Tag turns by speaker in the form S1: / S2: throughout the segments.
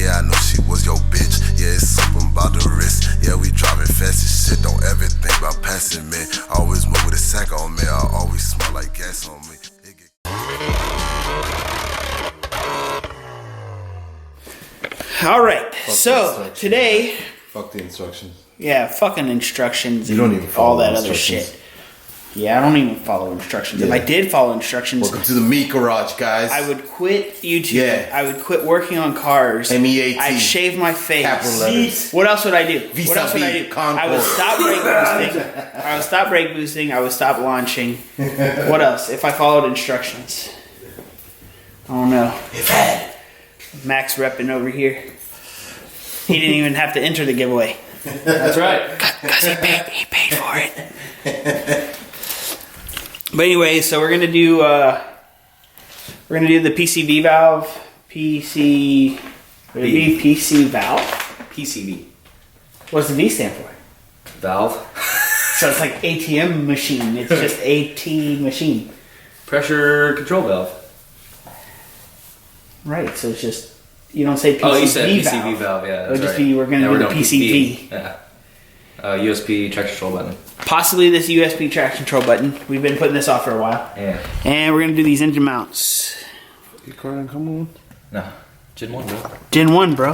S1: Yeah, I know she was your bitch. Yeah, it's something about the wrist. Yeah, we driving fast as shit. Don't ever think about passing me. Always move with a sack on me. I always smell like gas on me.
S2: All right, so today.
S3: Fuck the instructions.
S2: Yeah, fucking instructions.
S3: You don't even follow
S2: all that other shit. Yeah, I don't even follow instructions. Yeah. If I did follow instructions,
S3: welcome to the meat garage, guys.
S2: I would quit YouTube.
S3: Yeah.
S2: I would quit working on cars.
S3: MEAT.
S2: I'd shave my face.
S3: Capital letters.
S2: What else would I do?
S3: Visa
S2: what else would I do?
S3: Concord.
S2: I would stop brake boosting. I would stop brake boosting. I would stop launching. What else? If I followed instructions. I don't know. Max repping over here. He didn't even have to enter the giveaway.
S4: That's right.
S2: Because he paid for it. But anyway, so we're gonna do the PCV valve. PC valve?
S4: PCV.
S2: What's the V stand for?
S4: Valve.
S2: So it's like ATM machine. It's just AT machine.
S4: Pressure control valve.
S2: Right, so it's just, you don't say PCV
S4: valve. Oh, you said PCV
S2: valve.
S4: valve, yeah.
S2: It'll just be, we're going to do the PCV.
S4: Yeah. USB traction control button.
S2: Possibly this USB traction control button. We've been putting this off for a while.
S4: Yeah.
S2: And we're going to do these engine mounts.
S3: Your car didn't come on?
S4: No. Gen 1, bro.
S2: Gen 1, bro.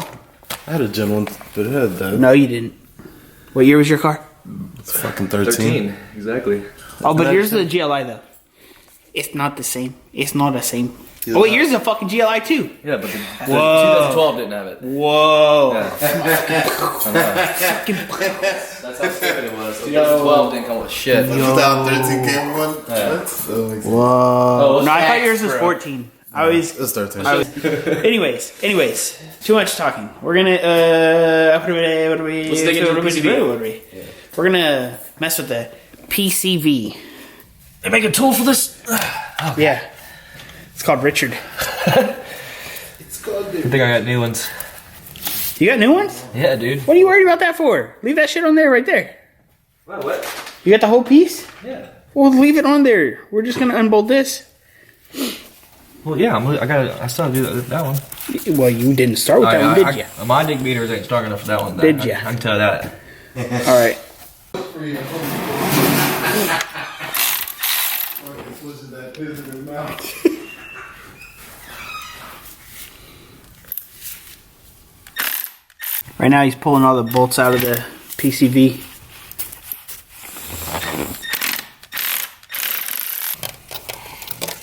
S3: I had a Gen 1, but it had that.
S2: No, you didn't. What year was your car?
S3: It's fucking 13.
S4: 13, exactly.
S2: Oh, but here's the GLI, though. It's not the same. It's not the same. Oh, wait, yours is a fucking GLI, too.
S4: Yeah, but the 2012 didn't have it.
S2: Whoa.
S4: Yeah. That's how stupid it was. 2012 didn't come with shit.
S3: 2013 came one?
S4: Yeah.
S2: Whoa.
S4: Oh,
S2: no, I thought yours was 14.
S3: It's 13.
S2: Anyways, too much talking. We're gonna
S4: Let's dig into the PCV.
S2: We're gonna mess with the PCV. They make a tool for this. Okay. Yeah, it's called Richard.
S3: It's called
S4: I think I got new ones.
S2: You got new ones?
S4: Yeah, dude.
S2: What are you worried about that for? Leave that shit on there, right there.
S4: What?
S2: You got the whole piece?
S4: Yeah.
S2: Well, leave it on there. We're just gonna unbolt this.
S4: Well, yeah, I still do that one.
S2: Well, you didn't start with that one, did you?
S4: My dig meters ain't strong enough for that one.
S2: Did ya?
S4: I can tell that.
S2: All right. Right now he's pulling all the bolts out of the PCV.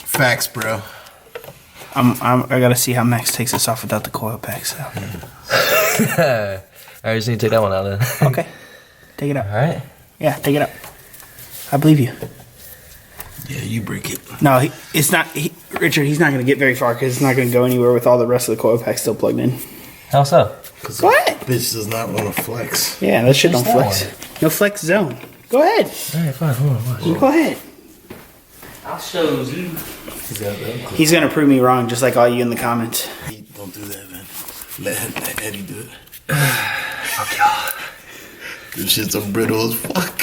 S3: Facts, bro.
S2: I gotta see how Max takes this off without the coil packs. So.
S4: I just need to take that one out then.
S2: Okay. Take it out.
S4: All right.
S2: Yeah, take it out. I believe you.
S3: Yeah, you break it.
S2: No, it's not. Richard, he's not going to get very far because it's not going to go anywhere with all the rest of the coil packs still plugged in.
S4: How so?
S2: Go ahead.
S3: Bitch does not want to flex.
S2: Yeah, that shit don't flex. No flex zone. Go ahead.
S4: All right, fine. Hold on.
S2: You go ahead.
S4: I'll show you.
S2: He's going to prove me wrong just like all you in the comments.
S3: Don't do that, man. Let Eddie do it.
S4: Fuck y'all.
S3: This shit's so brittle as fuck.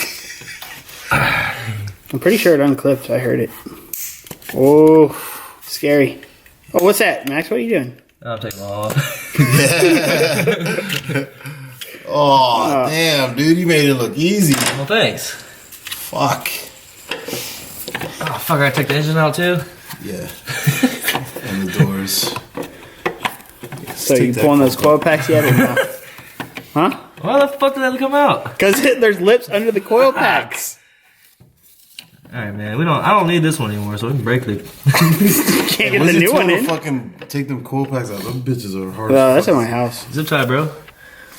S2: I'm pretty sure it unclipped. I heard it. Oh, scary. Oh, what's that? Max, what are you doing?
S4: I'm taking them all off.
S3: Oh, damn, dude. You made it look easy.
S4: Well, thanks.
S3: Fuck.
S4: Oh, fuck, I took the engine out too?
S3: Yeah. And the doors.
S2: So you pulling those coil packs yet or no? Huh?
S4: Why the fuck did that come out?
S2: Because there's lips under the coil packs.
S4: Alright, man. I don't need this one anymore, so we can break it.
S2: Can't get the new one in.
S3: Fucking take them coil packs out. Them bitches are hard.
S2: Well, that's at my house.
S4: Zip tie, bro.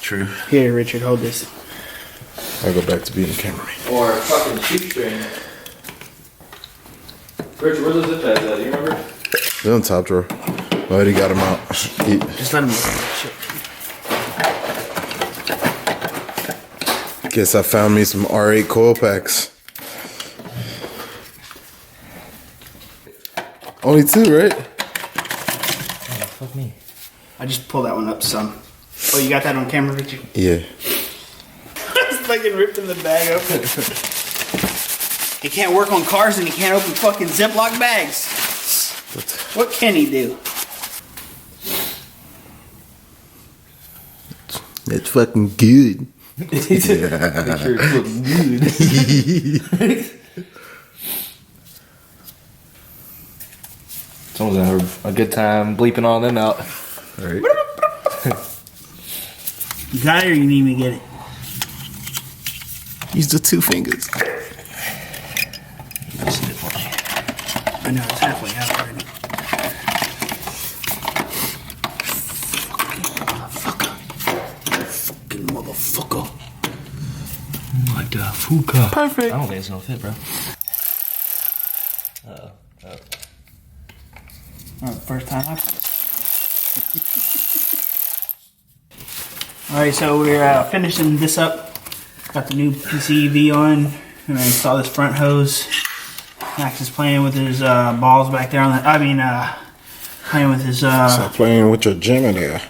S3: True.
S2: Here, Richard, hold this.
S3: I go back to being a cameraman.
S4: Or fucking shoestring. Richard, where's the zip ties at? Do you remember?
S3: They're on top drawer. I already got them out.
S2: Just let him look.
S3: Guess I found me some R8 coil packs. Only 2, right?
S4: Oh, fuck me.
S2: I just pulled that one up some. Oh, you got that on camera, Richard?
S3: Yeah.
S2: It's fucking ripping the bag open. He can't work on cars and he can't open fucking Ziploc bags. What can he do?
S3: It's fucking good.
S4: Make sure it's looking good. Someone's gonna have a good time bleeping all them out. All right.
S2: You got it or you need me to get it?
S3: Use the 2 fingers.
S2: I know, it's halfway out already. Fucking motherfucker.
S4: Motherfucker.
S3: Perfect.
S4: I don't think it's gonna fit, bro.
S2: First time I Alright, so we're finishing this up. Got the new PCV on. And I installed this front hose. Max is playing with his balls back there on the. Playing with his.
S3: Stop playing with your gym in there.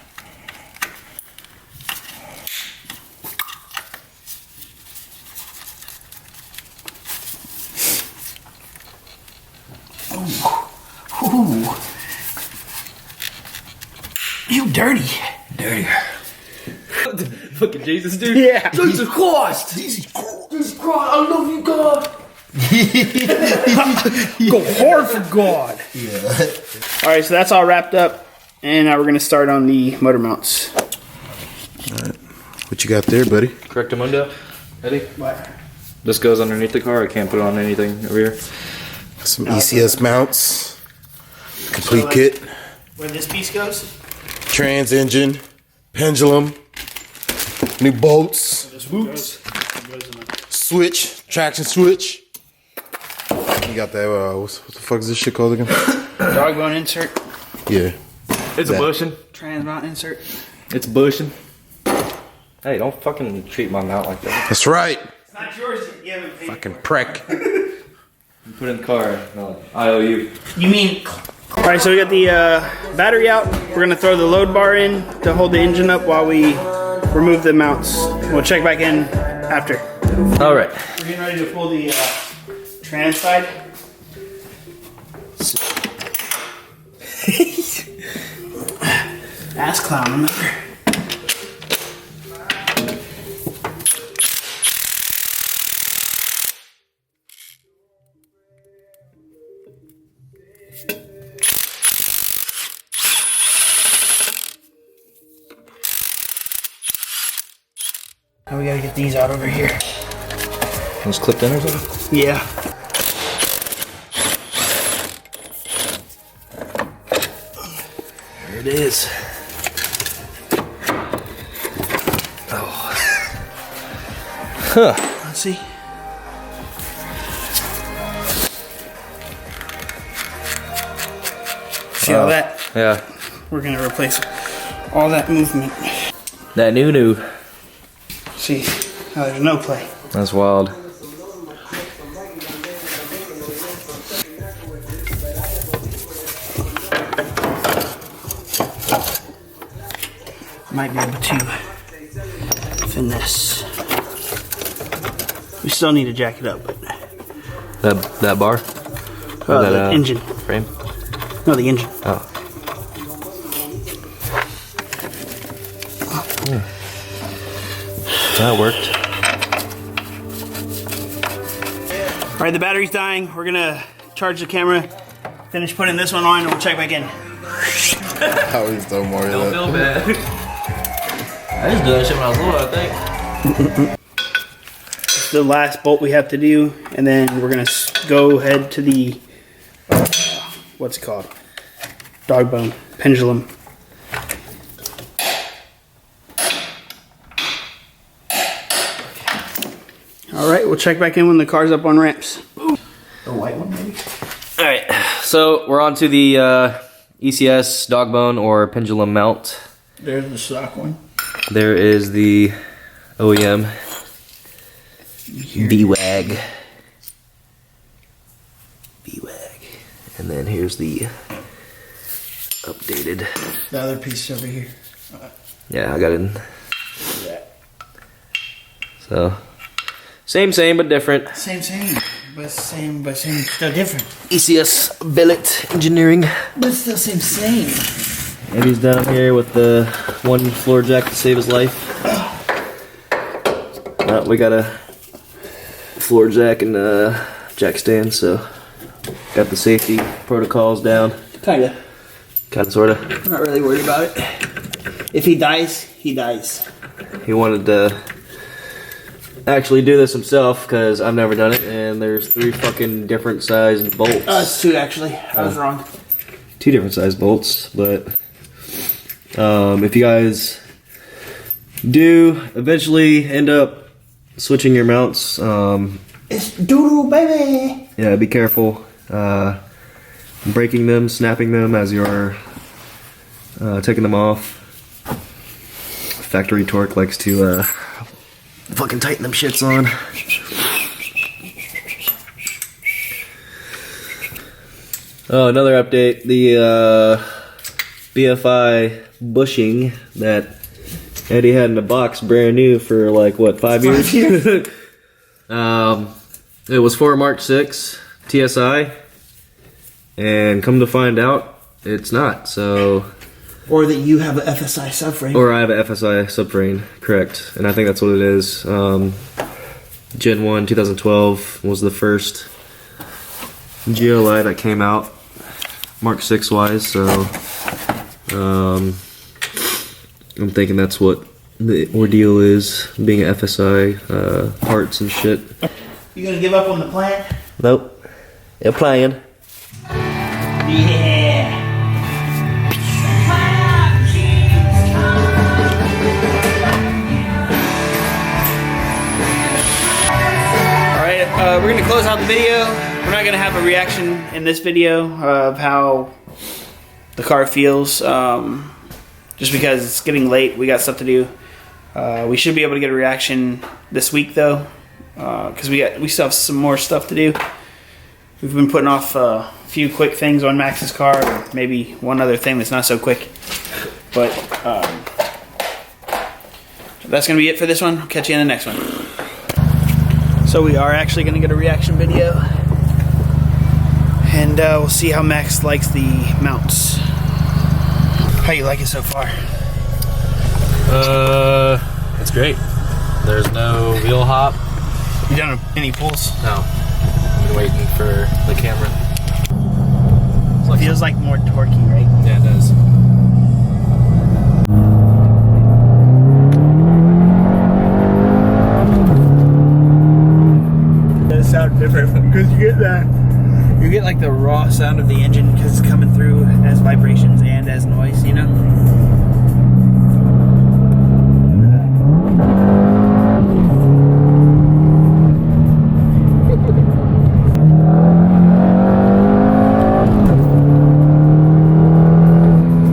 S2: Ooh. You dirty.
S4: Dirty. Fucking Jesus, dude.
S2: Yeah.
S4: Jesus Christ.
S3: Jesus Christ.
S4: Jesus Christ. I love you, God.
S2: Go hard for God.
S3: Yeah.
S2: Alright, so that's all wrapped up. And now we're going to start on the motor mounts.
S3: Alright. What you got there, buddy?
S4: Correctamundo, Eddie.
S2: What?
S4: This goes underneath the car. I can't put it on anything over here.
S3: Some ECS mounts. Complete kit.
S2: Where this piece goes?
S3: Trans engine. Pendulum. New bolts. Switch. Traction switch. You got that, what the fuck is this shit called again?
S2: Dogbone insert.
S3: Yeah.
S4: It's a bushing.
S2: Trans mount insert.
S4: It's bushing. Hey, don't fucking treat my mount like that.
S3: That's right.
S2: It's not yours. You haven't paid
S3: Fucking prick.
S4: You put it in the car. No, I owe you.
S2: You mean... Alright, so we got the battery out. We're going to throw the load bar in to hold the engine up while we remove the mounts. We'll check back in after.
S4: All right.
S2: We're getting ready to pull the trans side. Ass clown, remember? Now we gotta get these out over here.
S4: Was clipped in or something?
S2: Yeah.
S4: There it is. Oh. Huh.
S2: Let's see. See all that?
S4: Yeah.
S2: We're gonna replace all that movement.
S4: That new.
S2: See how there's no play.
S4: That's wild.
S2: Might be able to finesse. We still need to jack it up, but
S4: That bar?
S2: the engine.
S4: Frame?
S2: No, the engine.
S4: Oh. That worked.
S2: All right, the battery's dying. We're gonna charge the camera, finish putting this one on, and we'll check back in.
S3: I always do more of
S4: Don't
S3: that.
S4: feel bad. I just did that shit when I was little, I think.
S2: It's the last bolt we have to do, and then we're gonna go ahead to the what's it called? Dogbone pendulum. All right, we'll check back in when the car's up on ramps. The white one, maybe.
S4: All right, so we're on to the ECS dogbone or pendulum mount.
S2: There's the stock one.
S4: There is the OEM B-Wag. And then here's the updated.
S2: The other piece over here.
S4: Yeah, I got it in. So, same, but different.
S2: Same, but still different.
S4: ECS billet engineering.
S2: But still same.
S4: Eddie's down here with the one floor jack to save his life. We got a floor jack and jack stand, so got the safety protocols down.
S2: Kinda.
S4: Sorta.
S2: I'm not really worried about it. If he dies, he dies.
S4: He wanted to actually do this himself because I've never done it, and there's 3 fucking different sized bolts.
S2: It's 2 actually. I was wrong.
S4: 2 different sized bolts, but if you guys do eventually end up switching your mounts,
S2: It's doodle, baby.
S4: yeah, be careful breaking them, snapping them as you're taking them off. Factory Torque likes to fucking tighten them shits on. Oh, another update. The BFI bushing that Eddie had in a box brand new for like, what, 5 years?
S2: 5 years.
S4: It was for Mark 6 TSI, and come to find out, it's not. So,
S2: Or that you have an FSI subframe.
S4: or I have an FSI subframe, correct? And I think that's what it is. Gen 1 2012 was the first GLI that came out, Mark 6 wise. So, I'm thinking that's what the ordeal is, being an FSI parts and shit.
S2: You gonna give up on the plan?
S4: Nope. They're playing.
S2: Yeah. Alright, we're gonna close out the video. We're not gonna have a reaction in this video of how the car feels. Just because it's getting late, we got stuff to do. We should be able to get a reaction this week though, because we still have some more stuff to do. We've been putting off a few quick things on Max's car, or maybe one other thing that's not so quick. But that's gonna be it for this one. Catch you in the next one. So we are actually gonna get a reaction video, and we'll see how Max likes the mounts. How you like it so far?
S4: It's great. There's no wheel hop.
S2: You done any pulls?
S4: No. I've been waiting for the camera.
S2: It feels like more torquey, right?
S4: Yeah, it does.
S2: It does sound different because you get that. You get like the raw sound of the engine because it's coming through as vibrations and as noise, you know?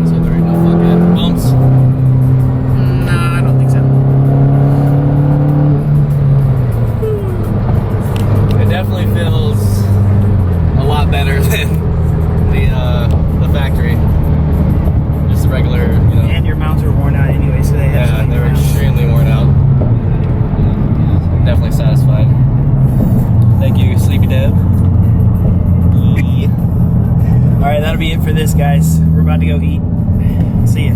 S4: So there ain't no fucking bumps.
S2: No, I don't think so.
S4: It definitely feels a lot better than the factory. Just the regular, you know.
S2: And your mounts are worn out anyway, so they have
S4: Yeah,
S2: to
S4: they were
S2: clean them out.
S4: extremely worn out. Definitely satisfied. Thank you, Sleepy Deb.
S2: Alright, that'll be it for this, guys. We're about to go eat. See ya.